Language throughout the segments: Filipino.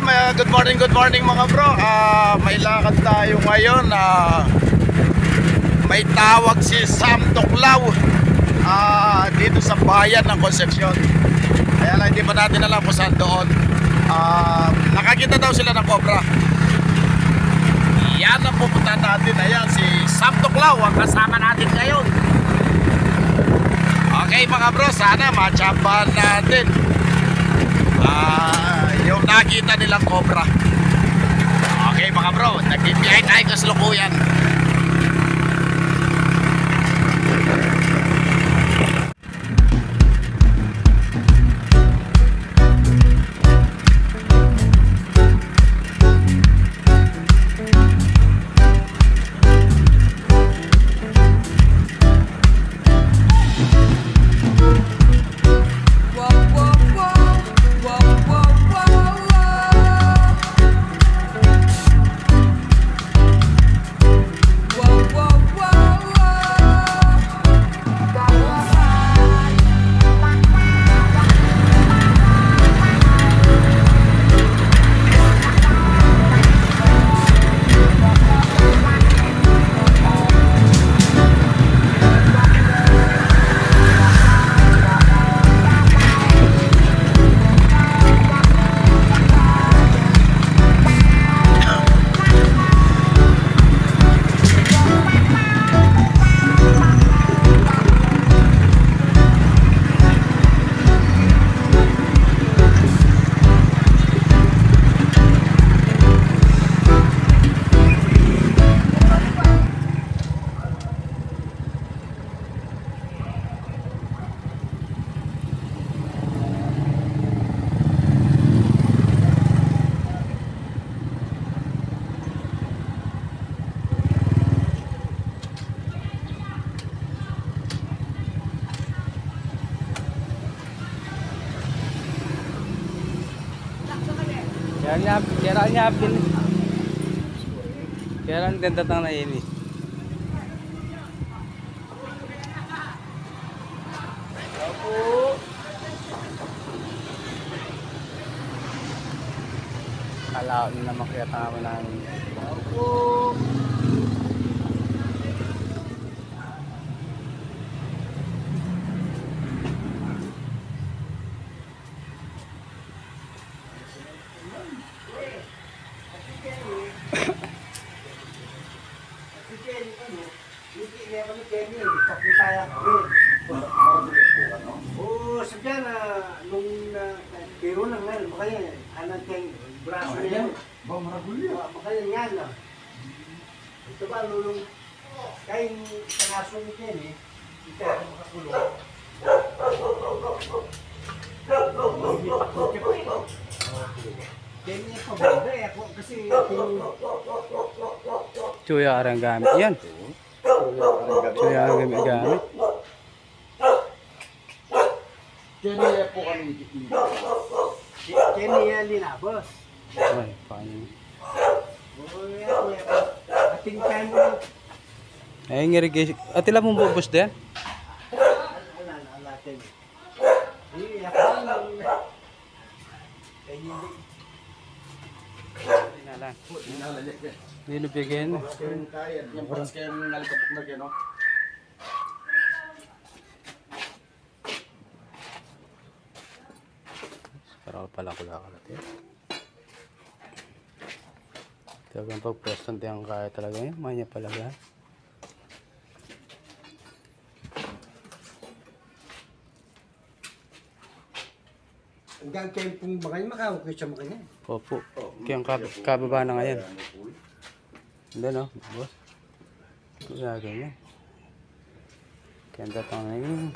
bro, good morning mga bro. May lakad tayo ngayon. May tawag si Sam Tuklaw dito sa bayan ng Concepcion. Kaya lang hindi pa natin alam kung saan doon. Nakakita daw sila ng cobra. Yan ang pupunta natin. Ayan, si Sam Tuklaw ang kasama natin ngayon. Okay mga bro, sana matsambahan natin yung nakita nilang cobra. Okay mga bro, nagbibiyahe tayo kasalukuyan. Kaya lang ganda tang na ini. Kala ko na makita ako namin. Sabihan na nung pero lang nga, makanya anak kang braso niya. Ba maragulyo. Makanya nga na. Ito ba lulong kain kanaso ni Ken eh. Ito makakulong. Kanya pa ba? Ako kasi Chuya arang gamit yan. Chuya arang gamit. Kenya po kami dito. Kenya linabos. Ay, paano? Ating time mo. Ay, irrigation. Atila mong bubos din? Alatin. Iya, ako Kenya. Inalan. Nilubigyan. Yung paras kayong nalikapok na kayo, no? Para pala ko natin. Talagang pag-present yung kaya talaga yun. Manya palaga. Hanggang kayo pong makanya makakukit sa makanya. Opo. Kaya kababa na ngayon. Hindi no, boss. Kaya ganyan. Kaya datang na yun.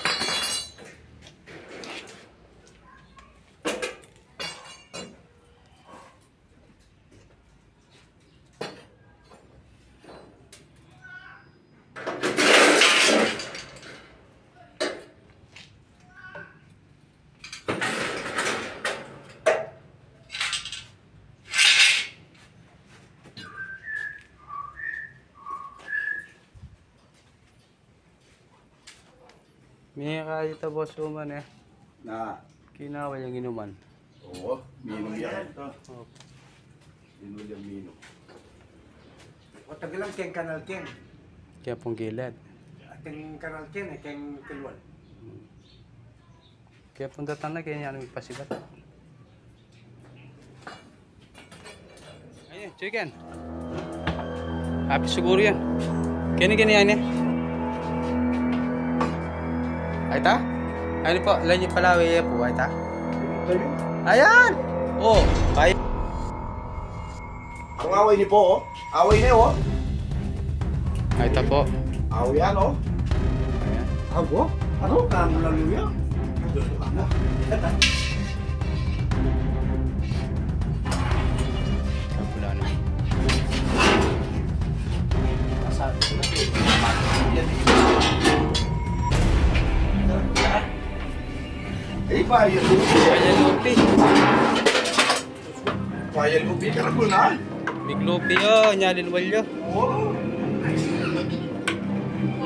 May kaya dito boss uman eh. Na Kinawa yung inuman. Oo, minum yan. Oh, Minum yan, minum. O tagalang keng kanal keng. kaya pong gilid. Ating kanal keng ay keng kilwan. Kaya pong datang na kaya yan pasibat. Ayun, chicken. Happy siguro yan. Kini yan eh. Ay ta? Ano po, lanyo palawi po, ay ta? Ayan! Oh, kaya. Ang away ni po, oh. Away niyo, oh. Ay ta po. Away yan, oh. Ayan. Ako? Ano? Kamo lang yun yan. Ano? Kapula na. Eh, bayal lupi. Ayan, Lupi. Bayal lupi, karagul na. Big Lupi, oh, nyalin walyo. Oo.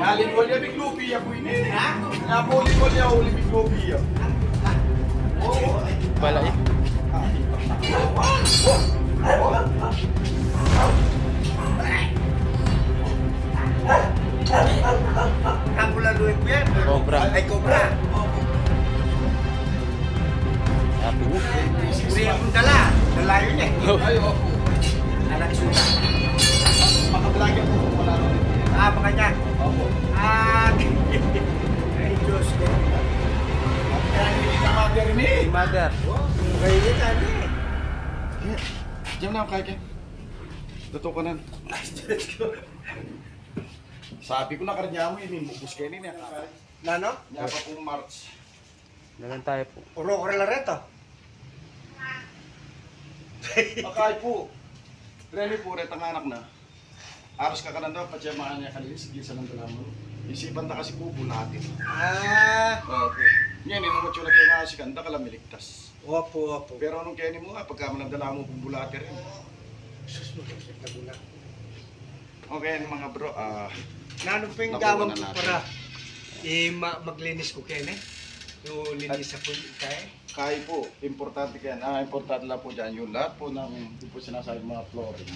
Yalin ko niya, big lupi ako ini. Napuli ko niya, uli big lupi yan. Oo. Bala eh. Kamo lang luwi ko yan. Cobra. Ay, cobra. Happy niya. Uri akong dala. Dalayo niya. Ay, opo. Anak suka. Makablagyan po kung wala rin. Ah, baka niya. Opo. Ah, ay Diyos ko. Kaya hindi na mag-rinig. Mother. Kaya niya kami. Diyan na ako kaya. Dato ka na. Sabi ko na karnya mo yun, bubus kayo niya. Nano? Niya pa pong March. Dalan tayo po. Uro ko rin reto. Akay po. Remy po, ret ang anak na. Aros ka ka na daw, patya mga niya kalilis, sige sa nandala mo. Isipan na kasi po natin. Ah, Okay. Ngayon, yung mga tsula kayo nga si Kanda, kalamiligtas. opo. Pero anong kaya ni mo nga, pagka manandala mo pong bulate rin. Sus mo, nagulat. Okay, mga bro, Nanong pa yung Nakuha gawang na ko natin. para maglinis ko kayo eh. Yung linis sa po kaya. kaya po, importante kaya. Importante lang po dyan, yung lahat po ng, hindi po sinasabi mga flooring.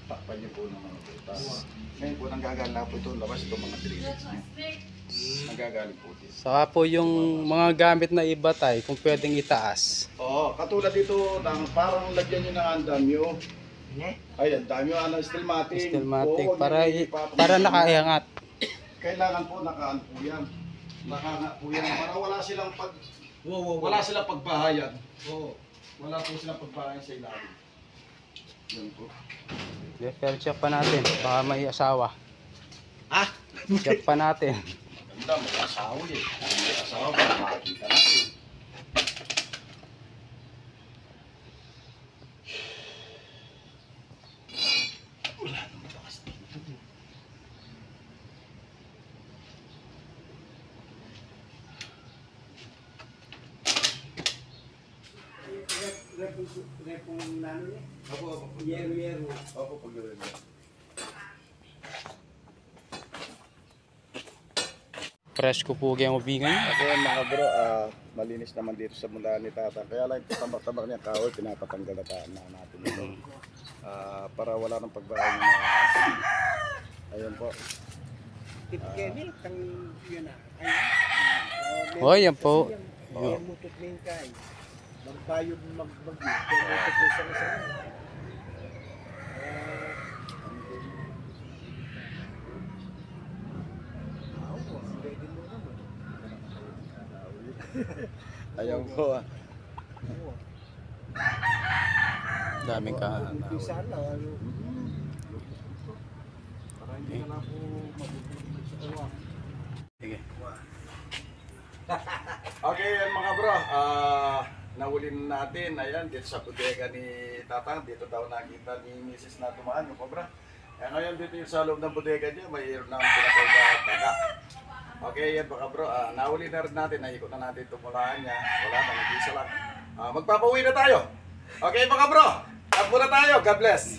Takpan niyo po ng mga putas. Ngayon po, nanggagaling po ito, labas ito mga drillings niyo. Nanggagaling po dito. Saka po yung mga gamit na iba tayo, kung pwedeng itaas. Oo, katulad dito, parang lagyan nyo ng andamyo. Eh? Ayan, damyo stilmatic. Stilmatic, Oo, para, hindi pa- para nakaiangat. Kailangan po nakaan po yan. Nakanga po yan. Para wala silang Wow. wala silang pagbahayan. Oo. Wala po silang pagbahayan sa ilalim. Yan po. Yeah, pero check pa natin, baka may asawa. Ah? Check pa natin. Ganda, may asawa eh. May asawa, para makakita natin. Wala nang matakas dito. Repong nano niya? Opo. Yero. Opo, pag-iwin mo. Fresh ko po yung ubingan. Okay mga bro, malinis naman dito sa mula ni Tata. Kaya lang tabak-tabak niya kahoy, pinapatanggal na natin ito. Para wala nang pagbahay ng mga... Ayun po. Tipkeni, kang yun na. Oh, yan po. Yung mutot na yung kain. Magbayod magbagyo. Kaya mutot na isa. Ayun po. Daming ka. Sana. Sige. Okay yan mga bro, nahuli na natin. Ayan, dito sa bodega ni Tatang. Dito daw nakita ni Mrs. na tumaan yung cobra. Ngayon dito yung sa loob ng bodega niya, mayroon na pinapagdaga daga. Okay, yan mga bro. Nahuli na rin natin. Naikot na natin tumulaan niya. Wala na, nag-isa lang. Magpapauwi na tayo. Okay mga bro, up muna tayo. God bless.